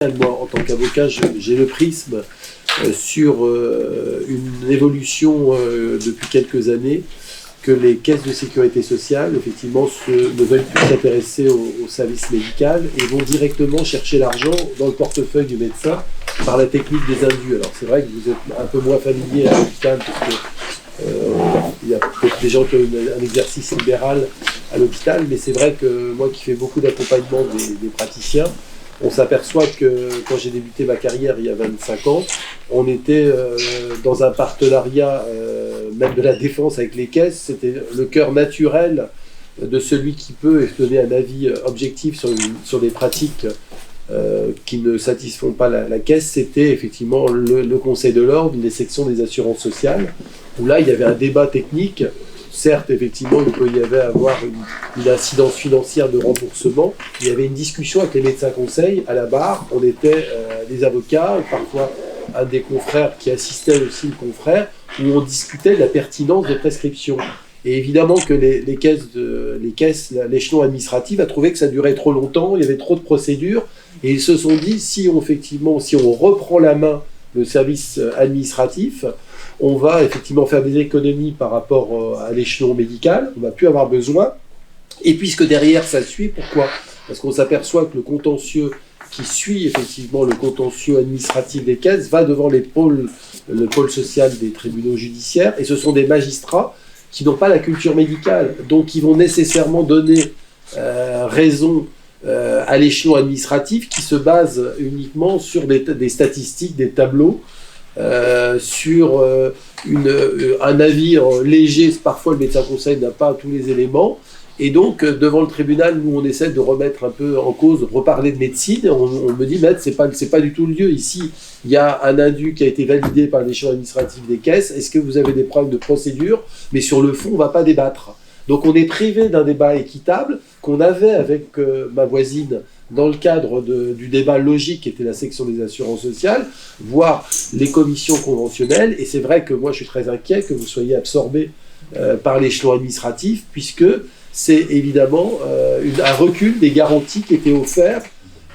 Moi, en tant qu'avocat, j'ai le prisme sur une évolution depuis quelques années que les caisses de sécurité sociale, effectivement, ne veulent plus s'intéresser au service médical et vont directement chercher l'argent dans le portefeuille du médecin par la technique des indus. Alors c'est vrai que vous êtes un peu moins familier à l'hôpital parce que il y a peut-être des gens qui ont un exercice libéral à l'hôpital, mais c'est vrai que moi qui fais beaucoup d'accompagnement des praticiens, on s'aperçoit que quand j'ai débuté ma carrière il y a 25 ans, on était dans un partenariat, même de la défense avec les caisses, c'était le cœur naturel de celui qui peut donner un avis objectif sur des pratiques qui ne satisfont pas la caisse, c'était effectivement le Conseil de l'ordre, les sections des assurances sociales, où là il y avait un débat technique. Certes, effectivement, il peut y avoir une incidence financière de remboursement. Il y avait une discussion avec les médecins conseils à la barre. On était des avocats, et parfois un des confrères qui assistait aussi le confrère, où on discutait de la pertinence des prescriptions. Et évidemment que les caisses, l'échelon administratif a trouvé que ça durait trop longtemps, il y avait trop de procédures, et ils se sont dit, si on reprend la main le service administratif, on va effectivement faire des économies par rapport à l'échelon médical, on ne va plus avoir besoin, et puisque derrière ça suit, pourquoi ? Parce qu'on s'aperçoit que le contentieux qui suit effectivement le contentieux administratif des caisses va devant le pôle social des tribunaux judiciaires, et ce sont des magistrats qui n'ont pas la culture médicale, donc qui vont nécessairement donner raison à l'échelon administratif qui se base uniquement sur des statistiques, des tableaux, sur un navire léger. Parfois le médecin conseil n'a pas tous les éléments, et donc devant le tribunal, nous on essaie de remettre un peu en cause, de reparler de médecine. On me dit, maître, c'est pas du tout le lieu ici, il y a un indu qui a été validé par l'échelon administratif des caisses, est-ce que vous avez des problèmes de procédure, mais sur le fond on ne va pas débattre. Donc on est privé d'un débat équitable qu'on avait avec ma voisine dans le cadre du débat logique qui était la section des assurances sociales, voire les commissions conventionnelles. Et c'est vrai que moi je suis très inquiet que vous soyez absorbé par l'échelon administratif, puisque c'est évidemment un recul des garanties qui étaient offertes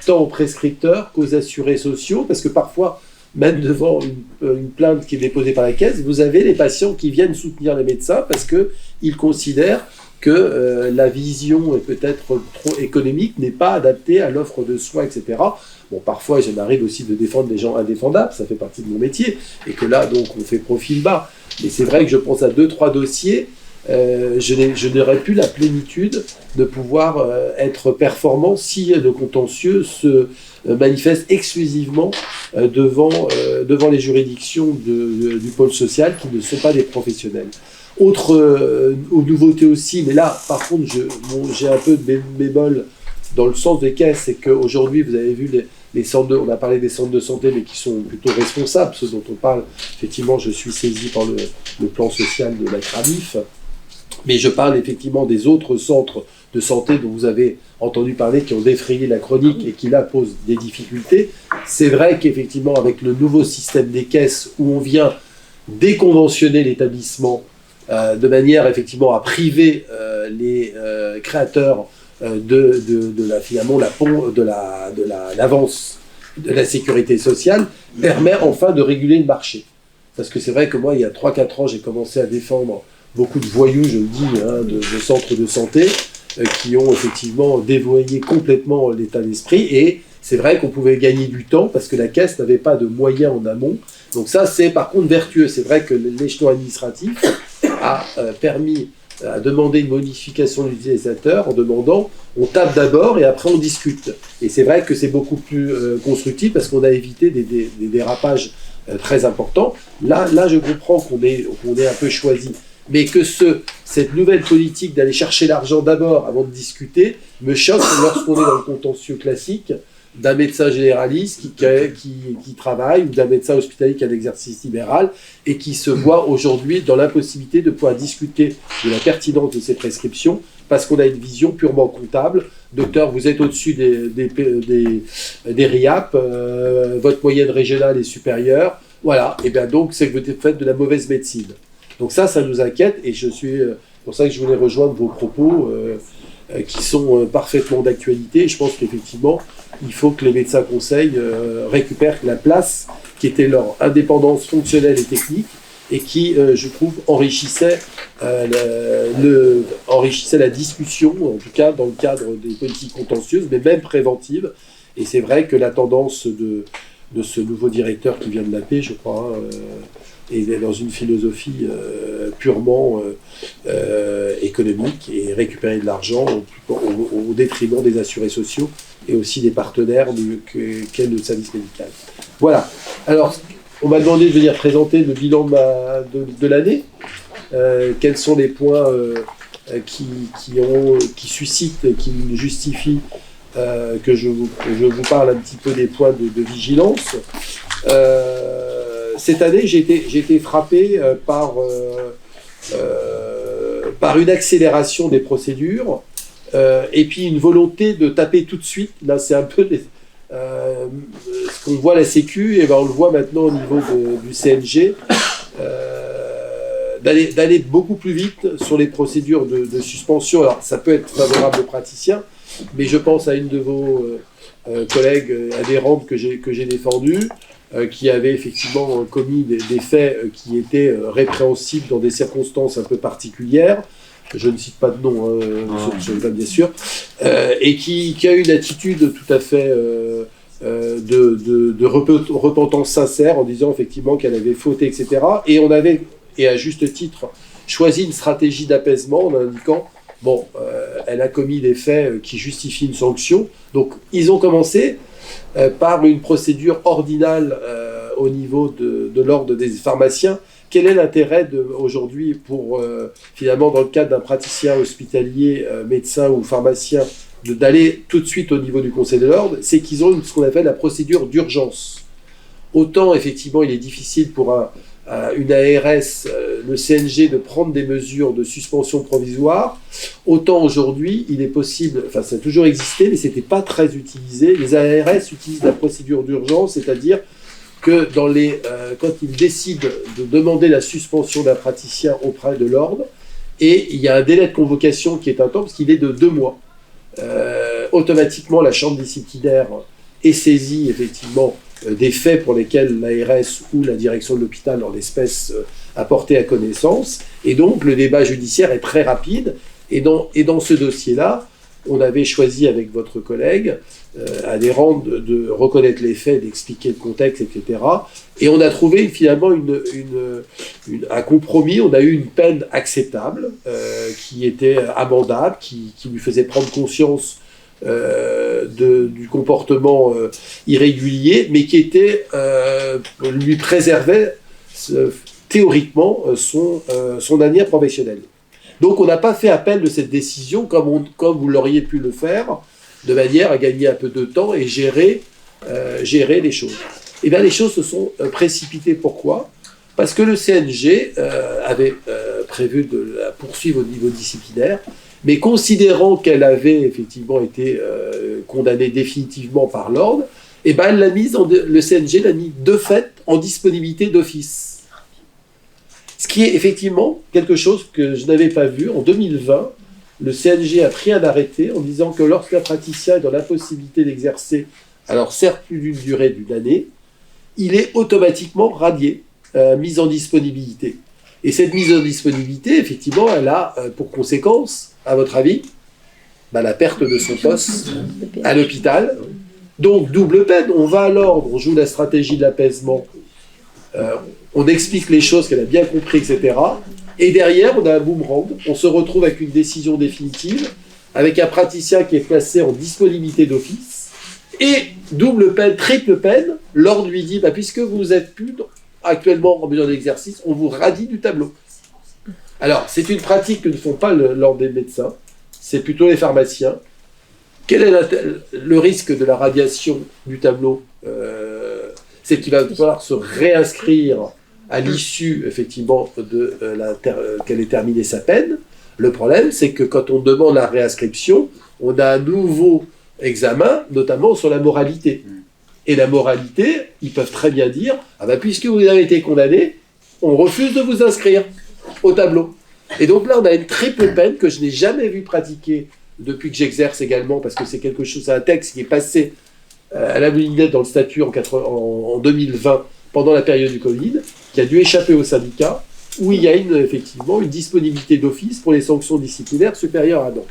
tant aux prescripteurs qu'aux assurés sociaux, parce que parfois, même devant une plainte qui est déposée par la caisse, vous avez les patients qui viennent soutenir les médecins parce qu'ils considèrent que la vision est peut-être trop économique, n'est pas adaptée à l'offre de soins, etc. Bon, parfois, il m'arrive aussi de défendre des gens indéfendables, ça fait partie de mon métier, et que là, donc, on fait profil bas. Mais c'est vrai que je pense à 2-3 dossiers, je n'aurais plus la plénitude de pouvoir être performant si le contentieux se manifeste exclusivement devant les juridictions du pôle social qui ne sont pas des professionnels. Autre nouveauté aussi, mais là par contre j'ai un peu de bémol dans le sens des caisses, c'est qu'aujourd'hui vous avez vu les centres on a parlé des centres de santé, mais qui sont plutôt responsables, ceux dont on parle. Effectivement, je suis saisi par le plan social de la CRAMIF, mais je parle effectivement des autres centres de santé dont vous avez entendu parler, qui ont défrayé la chronique et qui là posent des difficultés. C'est vrai qu'effectivement avec le nouveau système des caisses, où on vient déconventionner l'établissement de manière effectivement à priver les créateurs l'avance de la sécurité sociale, permet enfin de réguler le marché. Parce que c'est vrai que moi, il y a 3-4 ans, j'ai commencé à défendre beaucoup de voyous, je le dis, de centres de santé, qui ont effectivement dévoyé complètement l'état d'esprit, et c'est vrai qu'on pouvait gagner du temps parce que la caisse n'avait pas de moyens en amont. Donc ça, c'est par contre vertueux. C'est vrai que l'échelon administratif a permis à demander une modification de l'utilisateur en demandant, on tape d'abord et après on discute. Et c'est vrai que c'est beaucoup plus constructif parce qu'on a évité des dérapages très importants. Là, je comprends qu'on est un peu choisi. Mais que cette nouvelle politique d'aller chercher l'argent d'abord avant de discuter me choque lorsqu'on est dans le contentieux classique d'un médecin généraliste qui travaille, ou d'un médecin hospitalier qui a un exercice libéral et qui se voit aujourd'hui dans l'impossibilité de pouvoir discuter de la pertinence de ses prescriptions parce qu'on a une vision purement comptable. Docteur, vous êtes au-dessus des RIAP, votre moyenne régionale est supérieure, voilà, et bien donc c'est que vous faites de la mauvaise médecine. Donc ça nous inquiète, et c'est pour ça que je voulais rejoindre vos propos qui sont parfaitement d'actualité. Je pense qu'effectivement, il faut que les médecins conseils récupèrent la place qui était leur indépendance fonctionnelle et technique, et qui, je trouve, enrichissait la discussion, en tout cas dans le cadre des politiques contentieuses, mais même préventives. Et c'est vrai que la tendance de ce nouveau directeur qui vient de la paix, je crois, est dans une philosophie purement économique et récupérer de l'argent au détriment des assurés sociaux et aussi des partenaires qu'est le service médical. Voilà. Alors, on m'a demandé de venir présenter le bilan de l'année. Quels sont les points qui suscitent, qui justifient que je vous parle un petit peu des points de vigilance. Cette année, j'ai été frappé par une accélération des procédures et puis une volonté de taper tout de suite. Là, c'est un peu ce qu'on voit à la Sécu, et ben on le voit maintenant au niveau du CNG, d'aller beaucoup plus vite sur les procédures de suspension. Alors, ça peut être favorable aux praticiens, mais je pense à une de vos collègues adhérentes que j'ai défendue, qui avait effectivement commis des faits qui étaient répréhensibles dans des circonstances un peu particulières. Je ne cite pas de nom, bien sûr, et qui a eu une attitude tout à fait de repentance sincère en disant effectivement qu'elle avait fauté, etc. Et on avait, et à juste titre, choisi une stratégie d'apaisement en indiquant bon, elle a commis des faits qui justifient une sanction. Donc, ils ont commencé par une procédure ordinale au niveau de l'ordre des pharmaciens. Quel est l'intérêt aujourd'hui pour, finalement, dans le cadre d'un praticien hospitalier, médecin ou pharmacien, d'aller tout de suite au niveau du Conseil de l'ordre? C'est qu'ils ont ce qu'on appelle la procédure d'urgence. Autant, effectivement, il est difficile pour une ARS, le CNG, de prendre des mesures de suspension provisoire, autant aujourd'hui, il est possible, enfin ça a toujours existé, mais ce n'était pas très utilisé. Les ARS utilisent la procédure d'urgence, c'est-à-dire que quand ils décident de demander la suspension d'un praticien auprès de l'ordre, et il y a un délai de convocation qui est un temps, parce qu'il est de 2 mois. Automatiquement, la chambre disciplinaire est saisie, effectivement, des faits pour lesquels l'ARS ou la direction de l'hôpital, en l'espèce, a porté à connaissance. Et donc, le débat judiciaire est très rapide. Et dans ce dossier-là, on avait choisi avec votre collègue adhérente de reconnaître les faits, d'expliquer le contexte, etc. Et on a trouvé finalement un compromis. On a eu une peine acceptable, qui était amendable, qui lui faisait prendre conscience du comportement irrégulier, mais qui lui préservait théoriquement son avenir professionnel. Donc on n'a pas fait appel de cette décision comme vous l'auriez pu le faire, de manière à gagner un peu de temps et gérer les choses. Et bien les choses se sont précipitées. Pourquoi ? Parce que le CNG avait prévu de la poursuivre au niveau disciplinaire, mais considérant qu'elle avait effectivement été condamnée définitivement par l'ordre, et ben le CNG l'a mis de fait en disponibilité d'office. Ce qui est effectivement quelque chose que je n'avais pas vu. En 2020, le CNG a pris un arrêté en disant que lorsqu'un praticien est dans l'impossibilité d'exercer, alors certes plus d'une durée d'une année, il est automatiquement radié, mis en disponibilité. Et cette mise en disponibilité, effectivement, elle a pour conséquence, à votre avis, la perte de son poste à l'hôpital. Donc, double peine. On va à l'ordre, on joue la stratégie de l'apaisement, on explique les choses qu'elle a bien compris, etc. Et derrière, on a un boomerang. On se retrouve avec une décision définitive, avec un praticien qui est placé en disponibilité d'office. Et double peine, triple peine, l'ordre lui dit, puisque vous êtes plus actuellement en mesure d'exercice, on vous radie du tableau. Alors, c'est une pratique que ne font pas l'ordre des médecins, c'est plutôt les pharmaciens. Quel est le risque de la radiation du tableau ? C'est qu'il va falloir se réinscrire à l'issue, effectivement, qu'elle ait terminé sa peine. Le problème, c'est que quand on demande la réinscription, on a un nouveau examen, notamment sur la moralité. Et la moralité, ils peuvent très bien dire « puisque vous avez été condamné, on refuse de vous inscrire au tableau ». Et donc là, on a une triple peine que je n'ai jamais vu pratiquer depuis que j'exerce également, parce que c'est quelque chose, c'est un texte qui est passé à la moulinette dans le statut en 2020, pendant la période du Covid, qui a dû échapper au syndicat, où il y a effectivement une disponibilité d'office pour les sanctions disciplinaires supérieures à 1 an.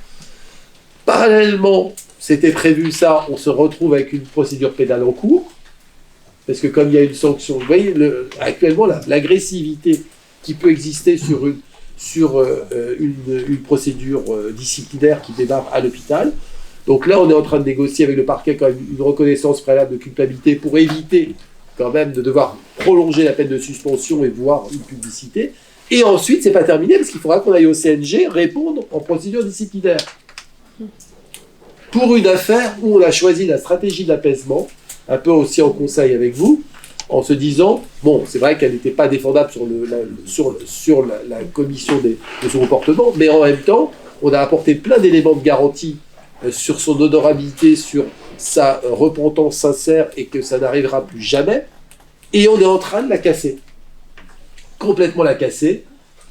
Parallèlement, c'était prévu ça, on se retrouve avec une procédure pénale en cours, parce que comme il y a une sanction, vous voyez, actuellement, l'agressivité qui peut exister sur une procédure disciplinaire qui démarre à l'hôpital. Donc là, on est en train de négocier avec le parquet quand même une reconnaissance préalable de culpabilité pour éviter quand même de devoir prolonger la peine de suspension et voir une publicité. Et ensuite, c'est pas terminé parce qu'il faudra qu'on aille au CNG répondre en procédure disciplinaire. Pour une affaire où on a choisi la stratégie d'apaisement, un peu aussi en conseil avec vous, en se disant, bon, c'est vrai qu'elle n'était pas défendable sur la commission de son comportement, mais en même temps, on a apporté plein d'éléments de garantie sur son honorabilité, sur sa repentance sincère et que ça n'arrivera plus jamais, et on est en train de la casser. Complètement la casser,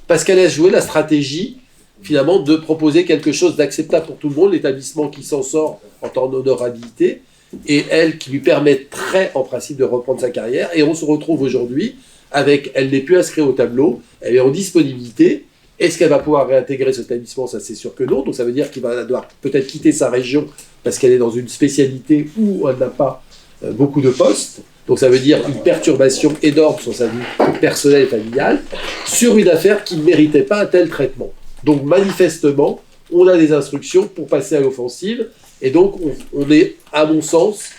parce qu'elle a joué la stratégie, finalement, de proposer quelque chose d'acceptable pour tout le monde, l'établissement qui s'en sort en temps d'honorabilité, et elle qui lui permettrait en principe de reprendre sa carrière, et on se retrouve aujourd'hui avec, elle n'est plus inscrite au tableau, elle est en disponibilité. Est-ce qu'elle va pouvoir réintégrer cet établissement? Ça, c'est sûr que non. Donc ça veut dire qu'il va devoir peut-être quitter sa région parce qu'elle est dans une spécialité où elle n'a pas beaucoup de postes. Donc ça veut dire une perturbation énorme sur sa vie personnelle et familiale sur une affaire qui ne méritait pas un tel traitement. Donc manifestement, on a des instructions pour passer à l'offensive. Et donc on est, à mon sens,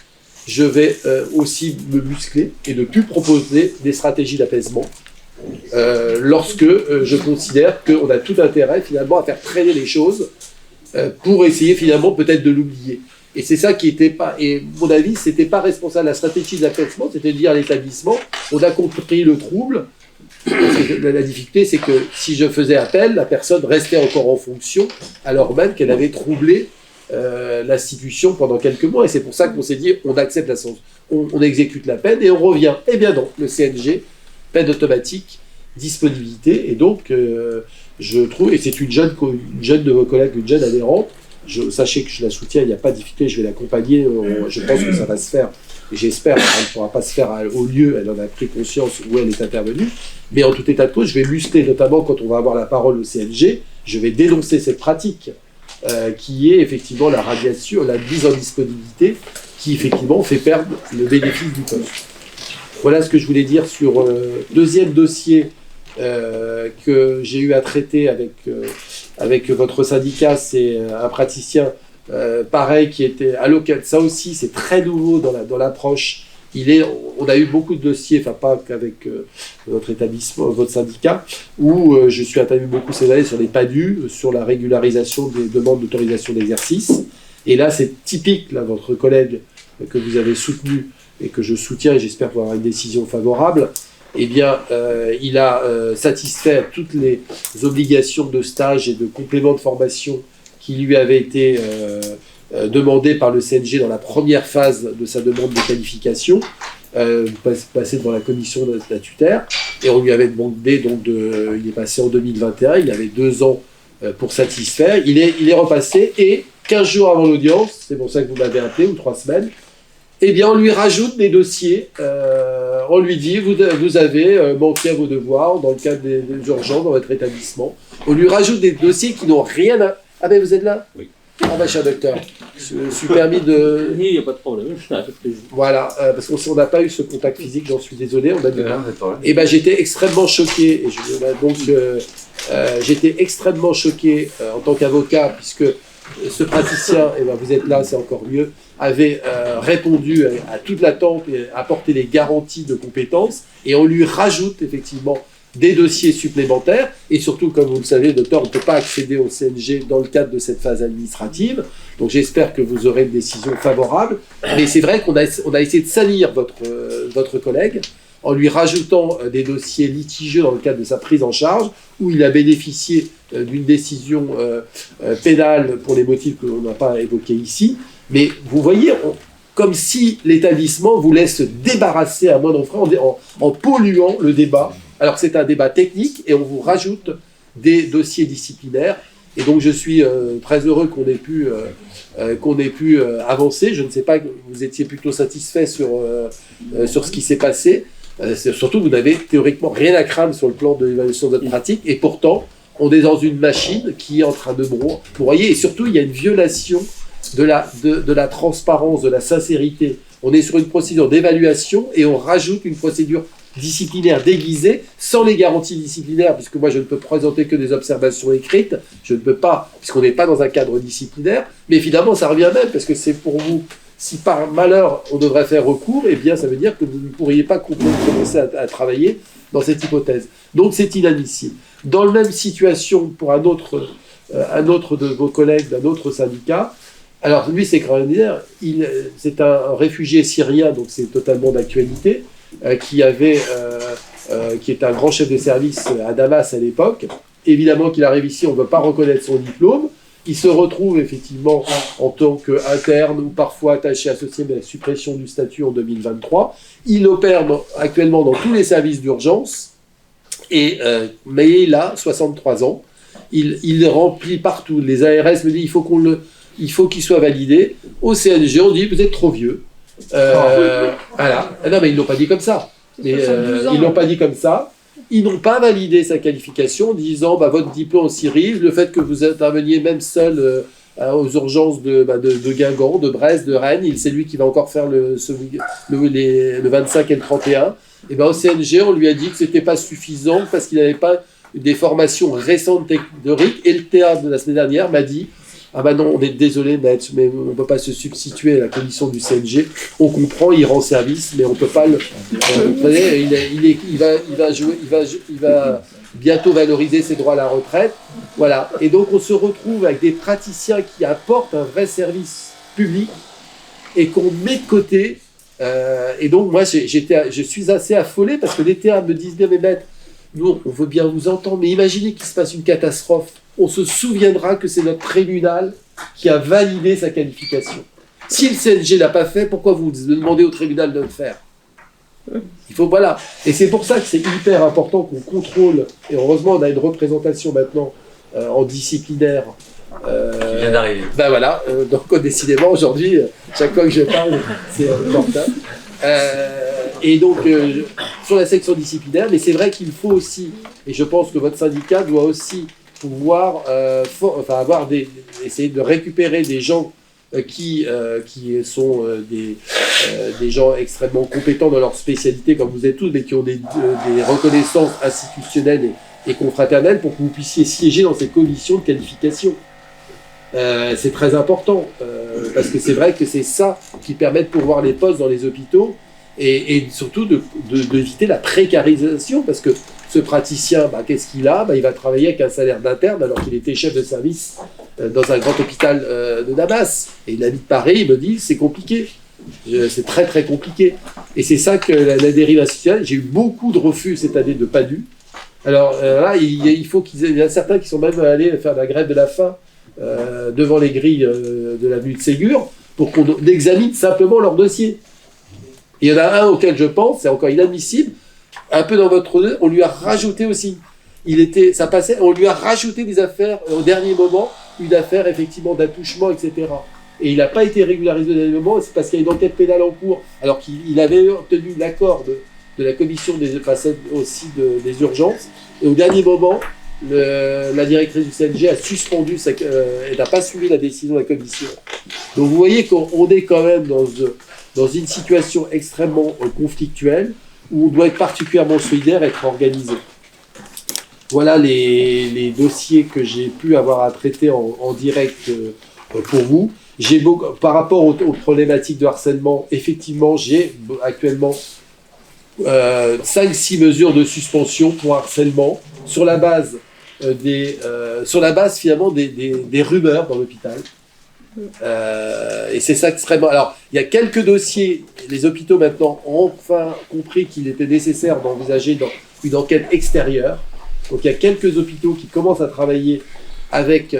je vais aussi me muscler et ne plus proposer des stratégies d'apaisement. Lorsque je considère qu'on a tout intérêt finalement à faire traîner les choses pour essayer finalement peut-être de l'oublier. Et c'est ça qui n'était pas, et mon avis, c'était pas responsable. La stratégie d'apaisement, c'était de dire à l'établissement, on a compris le trouble. La difficulté, c'est que si je faisais appel, la personne restait encore en fonction, alors même qu'elle avait troublé l'institution pendant quelques mois. Et c'est pour ça qu'on s'est dit, on accepte la sanction, on exécute la peine et on revient. Eh bien non, le CNG, peine automatique, disponibilité, et donc je trouve, et c'est une jeune de vos collègues, une jeune adhérente, sachez que je la soutiens, il n'y a pas de difficulté, je vais l'accompagner, je pense que ça va se faire, et j'espère qu'elle ne pourra pas se faire au lieu, elle en a pris conscience où elle est intervenue, mais en tout état de cause, je vais muscler, notamment quand on va avoir la parole au CNG, je vais dénoncer cette pratique, qui est effectivement la radiation, la mise en disponibilité, qui effectivement fait perdre le bénéfice du poste. Voilà ce que je voulais dire sur deuxième dossier que j'ai eu à traiter avec votre syndicat. C'est un praticien pareil qui était à l'occasion. Ça aussi, c'est très nouveau dans l'approche. On a eu beaucoup de dossiers, enfin pas qu'avec votre établissement, votre syndicat, où je suis intervenu beaucoup ces années sur les PADU, sur la régularisation des demandes d'autorisation d'exercice. Et là, c'est typique, là, votre collègue que vous avez soutenu et que je soutiens, et j'espère avoir une décision favorable, eh bien, il a satisfait à toutes les obligations de stage et de complément de formation qui lui avaient été demandées par le CNG dans la première phase de sa demande de qualification, passé devant la commission statutaire, et on lui avait demandé, donc, il est passé en 2021, il avait 2 ans pour satisfaire, il est repassé, et 15 jours avant l'audience, c'est pour ça que vous m'avez appelé, ou 3 semaines, eh bien, on lui rajoute des dossiers. On lui dit, vous avez manqué à vos devoirs dans le cadre des urgences dans votre établissement. On lui rajoute des dossiers qui n'ont rien à... Ah ben, vous êtes là? Oui. Ah ben, cher docteur, je me suis permis de... Oui, il n'y a pas de problème. Voilà, parce qu'on n'a pas eu ce contact physique, j'en suis désolé. Et ben, j'étais extrêmement choqué. Et j'étais extrêmement choqué en tant qu'avocat, puisque ce praticien, et ben, vous êtes là, c'est encore mieux, avait répondu à toute l'attente et apporté les garanties de compétences, et on lui rajoute effectivement des dossiers supplémentaires, et surtout, comme vous le savez, docteur, on ne peut pas accéder au CNG dans le cadre de cette phase administrative, donc j'espère que vous aurez une décision favorable, mais c'est vrai qu'on a essayé de salir votre collègue en lui rajoutant des dossiers litigieux dans le cadre de sa prise en charge, où il a bénéficié d'une décision pénale pour les motifs que l'on n'a pas évoqués ici. Mais vous voyez, comme si l'établissement voulait se débarrasser à moindre frais en polluant le débat, alors que c'est un débat technique, et on vous rajoute des dossiers disciplinaires. Et donc je suis très heureux qu'on ait pu avancer. Je ne sais pas, vous étiez plutôt satisfait sur ce qui s'est passé. Surtout, vous n'avez théoriquement rien à craindre sur le plan de l'évaluation de votre pratique. Et pourtant, on est dans une machine qui est en train de broyer. Et surtout, il y a une violation de la transparence, de la sincérité. On est sur une procédure d'évaluation et on rajoute une procédure disciplinaire déguisée sans les garanties disciplinaires, puisque moi je ne peux présenter que des observations écrites, je ne peux pas, puisqu'on n'est pas dans un cadre disciplinaire, mais finalement ça revient même, parce que c'est pour vous, si par malheur on devrait faire recours, eh bien ça veut dire que vous ne pourriez pas commencer à travailler dans cette hypothèse. Donc c'est inadmissible. Dans la même situation pour un autre de vos collègues d'un autre syndicat, alors lui c'est extraordinaire, c'est un réfugié syrien, donc c'est totalement d'actualité, qui est un grand chef de service à Damas à l'époque. Évidemment qu'il arrive ici, on ne veut pas reconnaître son diplôme. Il se retrouve effectivement en tant qu'interne ou parfois attaché associé à la suppression du statut en 2023. Il opère actuellement dans tous les services d'urgence, mais il a 63 ans. Il remplit partout. Les ARS me disent il faut qu'il soit validé. Au CNG, on dit vous êtes trop vieux. Voilà. Non, mais ils ne l'ont pas dit comme ça. Ils l'ont pas dit comme ça. Ils n'ont pas validé sa qualification en disant votre diplôme en Syrie, le fait que vous interveniez même seul aux urgences de Guingamp, de Brest, de Rennes, c'est lui qui va encore faire le 25 et le 31. Et au CNG, on lui a dit que ce n'était pas suffisant parce qu'il n'avait pas des formations récentes théoriques. Et le théâtre de la semaine dernière m'a dit non, on est désolé, maître, mais on ne peut pas se substituer à la commission du CNG. On comprend, il rend service, mais on ne peut pas le. Vous voyez, il va bientôt valoriser ses droits à la retraite. Voilà. Et donc, on se retrouve avec des praticiens qui apportent un vrai service public et qu'on met de côté. Et donc, moi, je suis assez affolé parce que les théâtres me disent bien, mais maître, nous, on veut bien vous entendre, mais imaginez qu'il se passe une catastrophe. On se souviendra que c'est notre tribunal qui a validé sa qualification. Si le CNG ne l'a pas fait, pourquoi vous demandez au tribunal de le faire ? Il faut, voilà. Et c'est pour ça que c'est hyper important qu'on contrôle, et heureusement on a une représentation maintenant en disciplinaire. Qui vient d'arriver. Voilà, donc décidément aujourd'hui, chaque fois que je parle, c'est important. Et donc, sur la section disciplinaire, mais c'est vrai qu'il faut aussi, et je pense que votre syndicat doit aussi pouvoir essayer de récupérer des gens qui sont des gens extrêmement compétents dans leur spécialité, comme vous êtes tous, mais qui ont des reconnaissances institutionnelles et confraternelles pour que vous puissiez siéger dans ces commissions de qualification. C'est très important, parce que c'est vrai que c'est ça qui permet de pourvoir les postes dans les hôpitaux et surtout d'éviter la précarisation, parce que ce praticien, qu'est-ce qu'il a ? Il va travailler avec un salaire d'interne alors qu'il était chef de service dans un grand hôpital de Damas. Et il habite Paris, il me dit, c'est compliqué. C'est très très compliqué. Et c'est ça que la dérive institutionnelle, j'ai eu beaucoup de refus cette année de PADU. Alors là, il faut il y en a certains qui sont même allés faire la grève de la faim devant les grilles de l'avenue de Ségur pour qu'on examine simplement leur dossier. Et il y en a un auquel je pense, c'est encore inadmissible, un peu dans votre honneur, on lui a rajouté aussi. Ça passait, on lui a rajouté des affaires au dernier moment, une affaire effectivement d'attouchement, etc. Et il n'a pas été régularisé au dernier moment, c'est parce qu'il y a une enquête pénale en cours, alors qu'il avait obtenu l'accord de la commission des urgences. Et au dernier moment, la directrice du CNG a suspendu, elle n'a pas suivi la décision de la commission. Donc vous voyez qu'on est quand même dans une situation extrêmement conflictuelle, où on doit être particulièrement solidaire et être organisé. Voilà les dossiers que j'ai pu avoir à traiter en direct pour vous. Par rapport aux problématiques de harcèlement, effectivement, j'ai actuellement 5-6 mesures de suspension pour harcèlement sur la base finalement des rumeurs dans l'hôpital. Et c'est ça extrêmement. Alors, il y a quelques dossiers, les hôpitaux maintenant ont enfin compris qu'il était nécessaire d'envisager une enquête extérieure. Donc, il y a quelques hôpitaux qui commencent à travailler avec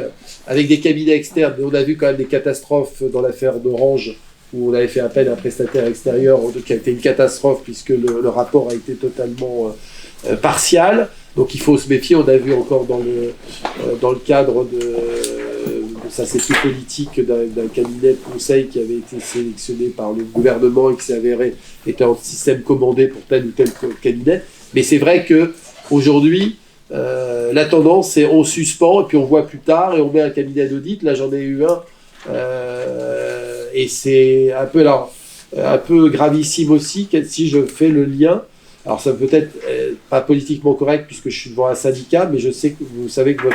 des cabinets externes. Mais on a vu quand même des catastrophes dans l'affaire d'Orange, où on avait fait appel à un prestataire extérieur, qui a été une catastrophe puisque le rapport a été totalement partial. Donc il faut se méfier. On a vu encore dans le cadre ça c'est plus politique, d'un cabinet de conseil qui avait été sélectionné par le gouvernement et qui s'est avéré être un système commandé pour tel ou tel cabinet. Mais c'est vrai qu'aujourd'hui, la tendance c'est on suspend et puis on voit plus tard et on met un cabinet d'audit. Là j'en ai eu un et c'est un peu gravissime aussi si je fais le lien. Alors ça peut être pas politiquement correct puisque je suis devant un syndicat, mais je sais que vous savez que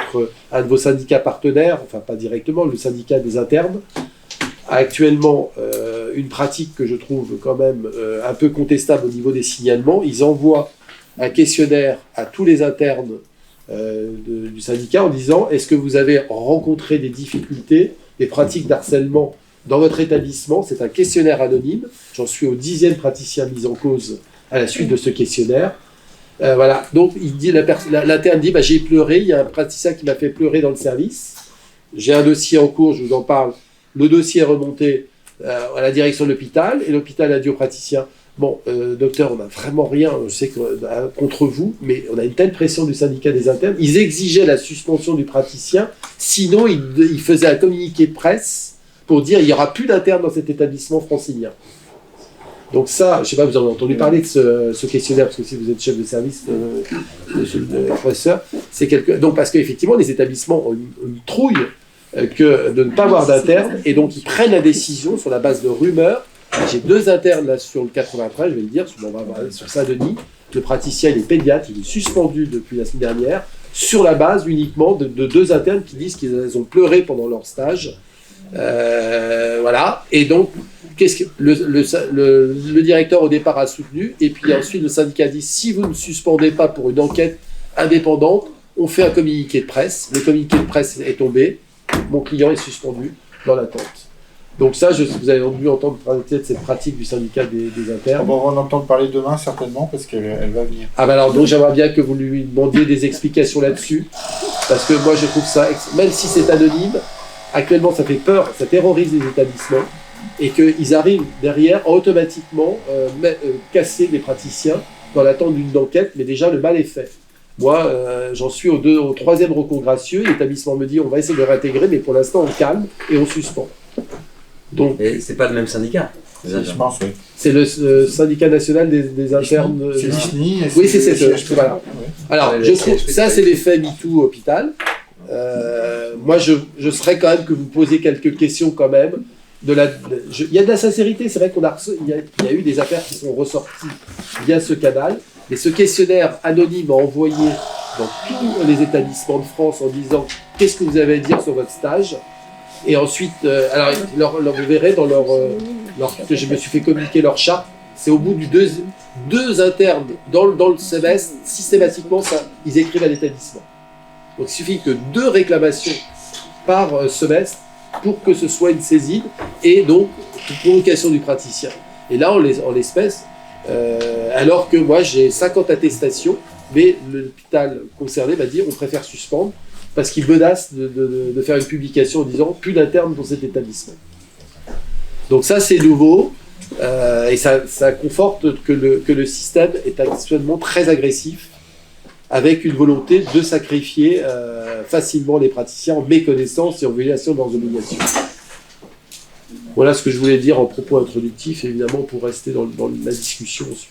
un de vos syndicats partenaires, enfin pas directement, le syndicat des internes, a actuellement une pratique que je trouve quand même un peu contestable au niveau des signalements. Ils envoient un questionnaire à tous les internes du syndicat en disant « Est-ce que vous avez rencontré des difficultés, des pratiques d'harcèlement dans votre établissement ?» C'est un questionnaire anonyme. J'en suis au 10e praticien mis en cause à la suite de ce questionnaire. Voilà. Donc, l'interne dit j'ai pleuré, il y a un praticien qui m'a fait pleurer dans le service. J'ai un dossier en cours, je vous en parle. Le dossier est remonté à la direction de l'hôpital et l'hôpital a dit au praticien bon, docteur, on n'a vraiment rien, je sais contre vous, mais on a une telle pression du syndicat des internes. Ils exigeaient la suspension du praticien, sinon ils faisaient un communiqué de presse pour dire il n'y aura plus d'internes dans cet établissement francilien. Donc ça, je ne sais pas, vous en avez entendu parler de ce questionnaire, parce que si vous êtes chef de service, professeur, donc parce qu'effectivement, les établissements ont une trouille que de ne pas avoir d'interne, et donc ils prennent la décision sur la base de rumeurs. J'ai 2 internes là sur le 93, je vais le dire, sur Saint-Denis. Le praticien, il est pédiatre, il est suspendu depuis la semaine dernière, sur la base uniquement de 2 internes qui disent qu'ils ont pleuré pendant leur stage. Voilà, et donc le directeur au départ a soutenu, et puis ensuite le syndicat dit si vous ne suspendez pas pour une enquête indépendante, on fait un communiqué de presse. Le communiqué de presse est tombé, mon client est suspendu dans l'attente. Donc ça, vous avez dû entendre parler de cette pratique du syndicat des internes. Bon, on va en entendre parler demain certainement parce qu'elle va venir. Ah ben alors donc j'aimerais bien que vous lui demandiez des explications là-dessus, parce que moi je trouve ça, même si c'est anonyme, actuellement ça fait peur, ça terrorise les établissements, et qu'ils arrivent derrière automatiquement casser les praticiens dans l'attente d'une enquête, mais déjà le mal est fait. Moi, j'en suis au 3e recours gracieux, l'établissement me dit on va essayer de réintégrer, mais pour l'instant on calme et on suspend. Donc, et c'est pas le même syndicat. Je pense, oui. C'est le syndicat national des internes. C'est l'ISNI. Oui, c'est voilà. Alors, je trouve ça, c'est l'effet MeToo hôpital. Moi, je serais quand même que vous posiez quelques questions quand même. Il y a de la sincérité, c'est vrai il y a eu des affaires qui sont ressorties via ce canal, mais ce questionnaire anonyme envoyé dans tous les établissements de France en disant qu'est-ce que vous avez à dire sur votre stage. Et ensuite, alors vous verrez dans que je me suis fait communiquer leur charte, c'est au bout du deux internes dans le semestre, systématiquement, ils écrivent à l'établissement. Donc il suffit que 2 réclamations par semestre pour que ce soit une saisine et donc une convocation du praticien. Et là, en l'espèce, alors que moi j'ai 50 attestations, mais l'hôpital concerné m'a dit on préfère suspendre, parce qu'ils menacent de faire une publication en disant « plus d'interne dans cet établissement ». Donc ça, c'est nouveau, et ça conforte que le système est actuellement très agressif, avec une volonté de sacrifier facilement les praticiens en méconnaissance et en violation de leurs obligations. Voilà ce que je voulais dire en propos introductif, évidemment, pour rester dans la discussion ensuite.